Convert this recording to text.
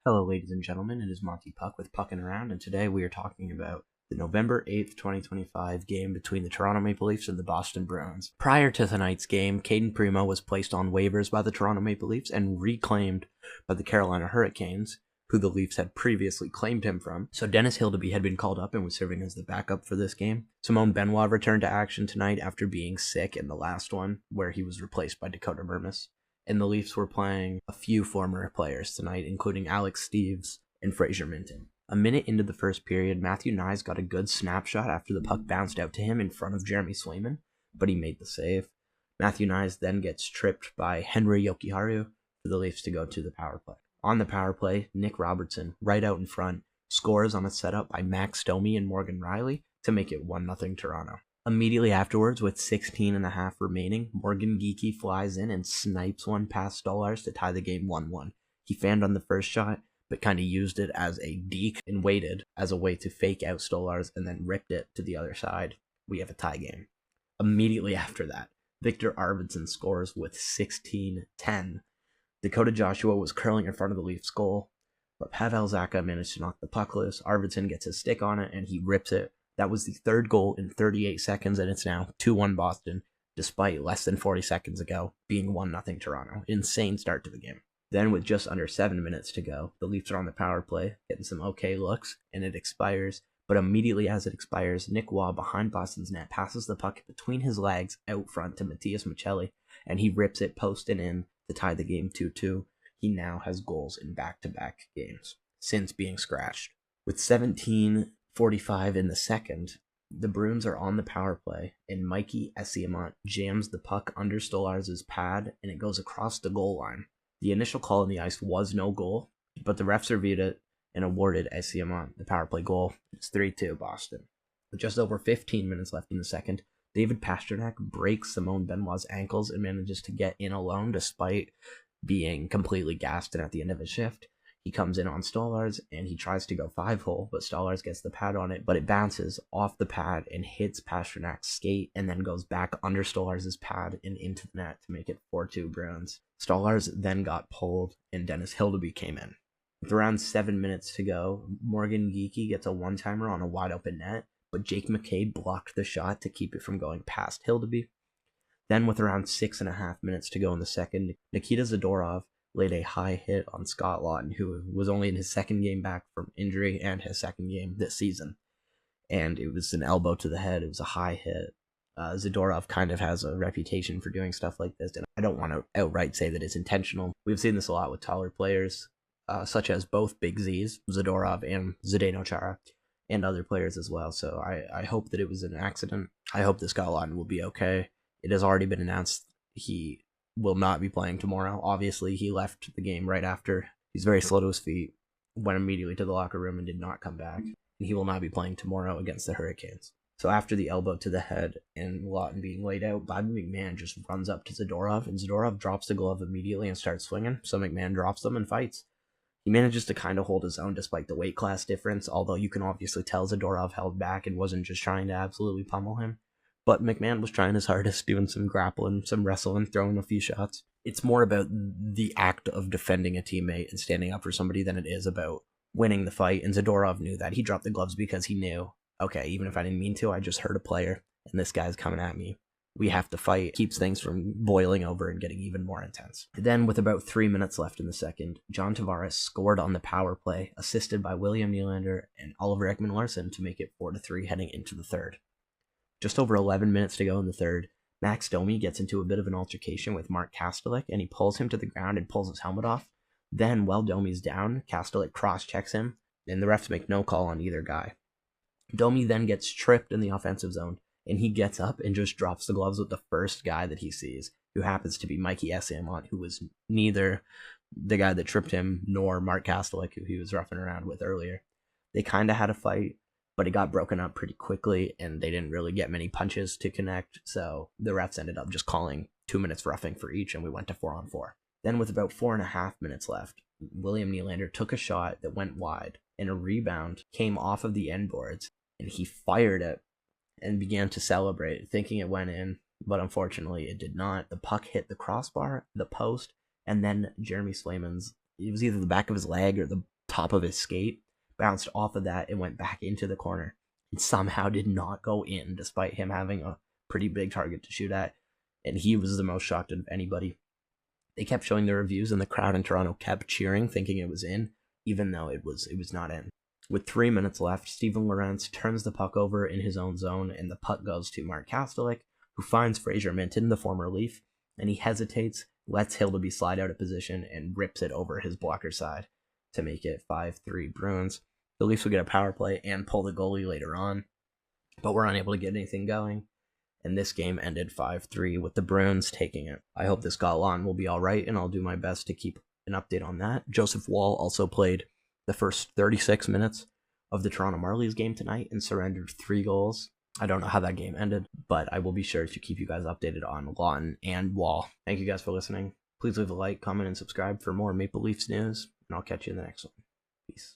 Hello, ladies and gentlemen. It is Monty Puck with Puckin' Around, and today we are talking about the November 8th, 2025 game between the Toronto Maple Leafs and the Boston Bruins. Prior to tonight's game, Caden Primo was placed on waivers by the Toronto Maple Leafs and reclaimed by the Carolina Hurricanes, who the Leafs had previously claimed him from. So Dennis Hildeby had been called up and was serving as the backup for this game. Simone Benoit returned to action tonight after being sick in the last one, where he was replaced by Dakota Mermis. And the Leafs were playing a few former players tonight, including Alex Steeves and Fraser Minten. A minute into the first period, Matthew Knies got a good snapshot after the puck bounced out to him in front of Jeremy Swayman, but he made the save. Matthew Knies then gets tripped by Henry Jokiharju for the Leafs to go to the power play. On the power play, Nick Robertson, right out in front, scores on a setup by Max Domi and Morgan Riley to make it 1-0 Toronto. Immediately afterwards, with 16 and a half remaining, Morgan Geekie flies in and snipes one past Stolarz to tie the game 1-1. He fanned on the first shot, but kind of used it as a deke and waited as a way to fake out Stolarz and then ripped it to the other side. We have a tie game. Immediately after that, Victor Arvidsson scores with 16-10. Dakota Joshua was curling in front of the Leafs goal, but Pavel Zacha managed to knock the puck loose. Arvidsson gets his stick on it and he rips it. That was the third goal in 38 seconds, and it's now 2-1 Boston, despite less than 40 seconds ago being 1-0 Toronto. Insane start to the game. Then, with just under 7 minutes to go, the Leafs are on the power play, getting some okay looks, and it expires. But immediately as it expires, Nick Waugh behind Boston's net passes the puck between his legs out front to Matias Maccelli, and he rips it post and in to tie the game 2-2. He now has goals in back-to-back games since being scratched. With 17:45 in the second, the Bruins are on the power play, and Mikey Esiamont jams the puck under Stolarz' pad, and it goes across the goal line. The initial call on the ice was no goal, but the refs reviewed it and awarded Esiamont the power play goal. It's 3-2 Boston. With just over 15 minutes left in the second, David Pastrnak breaks Simone Benoit's ankles and manages to get in alone despite being completely gassed and at the end of his shift. He comes in on Stolarz and he tries to go 5-hole, but Stolarz gets the pad on it, but it bounces off the pad and hits Pasternak's skate and then goes back under Stolarz' pad and into the net to make it 4-2 Bruins. Stolarz then got pulled and Dennis Hildeby came in. With around 7 minutes to go, Morgan Geekie gets a one-timer on a wide open net, but Jake McKay blocked the shot to keep it from going past Hildeby. Then with around 6.5 minutes to go in the second, Nikita Zadorov laid a high hit on Scott Laughton, who was only in his second game back from injury and his second game this season. And it was an elbow to the head. It was a high hit. Zadorov kind of has a reputation for doing stuff like this, and I don't want to outright say that it's intentional. We've seen this a lot with taller players, such as both Big Z's, Zadorov and Zdeno Chara, and other players as well. So I hope that it was an accident. I hope that Scott Laughton will be okay. It has already been announced he will not be playing tomorrow. Obviously, he left the game right after. He's very slow to his feet, went immediately to the locker room and did not come back. And he will not be playing tomorrow against the Hurricanes. So after the elbow to the head and Laughton being laid out, Bobby McMahon just runs up to Zadorov, and Zadorov drops the glove immediately and starts swinging, so McMahon drops them and fights. He manages to kind of hold his own despite the weight class difference, although you can obviously tell Zadorov held back and wasn't just trying to absolutely pummel him. But McMahon was trying his hardest, doing some grappling, some wrestling, throwing a few shots. It's more about the act of defending a teammate and standing up for somebody than it is about winning the fight, and Zadorov knew that. He dropped the gloves because he knew, okay, even if I didn't mean to, I just hurt a player, and this guy's coming at me. We have to fight. It keeps things from boiling over and getting even more intense. Then, with about 3 minutes left in the second, John Tavares scored on the power play, assisted by William Nylander and Oliver Ekman-Larsson to make it 4-3 heading into the third. Just over 11 minutes to go in the third, Max Domi gets into a bit of an altercation with Mark Kastelik, and he pulls him to the ground and pulls his helmet off. Then, while Domi's down, Kastelik cross-checks him, and the refs make no call on either guy. Domi then gets tripped in the offensive zone, and he gets up and just drops the gloves with the first guy that he sees, who happens to be Mikey Esiamont, who was neither the guy that tripped him nor Mark Kastelik, who he was roughing around with earlier. They kind of had a fight, but it got broken up pretty quickly, and they didn't really get many punches to connect, so the refs ended up just calling 2 minutes roughing for each, and we went to 4-on-4. Then with about 4.5 minutes left, William Nylander took a shot that went wide, and a rebound came off of the end boards, and he fired it and began to celebrate, thinking it went in, but unfortunately it did not. The puck hit the crossbar, the post, and then Jeremy Swayman's it was either the back of his leg or the top of his skate, bounced off of that and went back into the corner. It somehow did not go in, despite him having a pretty big target to shoot at, and he was the most shocked of anybody. They kept showing the reviews, and the crowd in Toronto kept cheering, thinking it was in, even though it was not in. With 3 minutes left, Steven Lorentz turns the puck over in his own zone, and the puck goes to Mark Kastelik, who finds Fraser Minten, the former Leaf, and he hesitates, lets Hildeby slide out of position, and rips it over his blocker side to make it 5-3 Bruins. The Leafs will get a power play and pull the goalie later on, but were unable to get anything going, and this game ended 5-3 with the Bruins taking it. I hope this Scott Laughton will be alright, and I'll do my best to keep an update on that. Joseph Woll also played the first 36 minutes of the Toronto Marlies game tonight and surrendered 3 goals. I don't know how that game ended, but I will be sure to keep you guys updated on Laughton and Woll. Thank you guys for listening. Please leave a like, comment, and subscribe for more Maple Leafs news, and I'll catch you in the next one. Peace.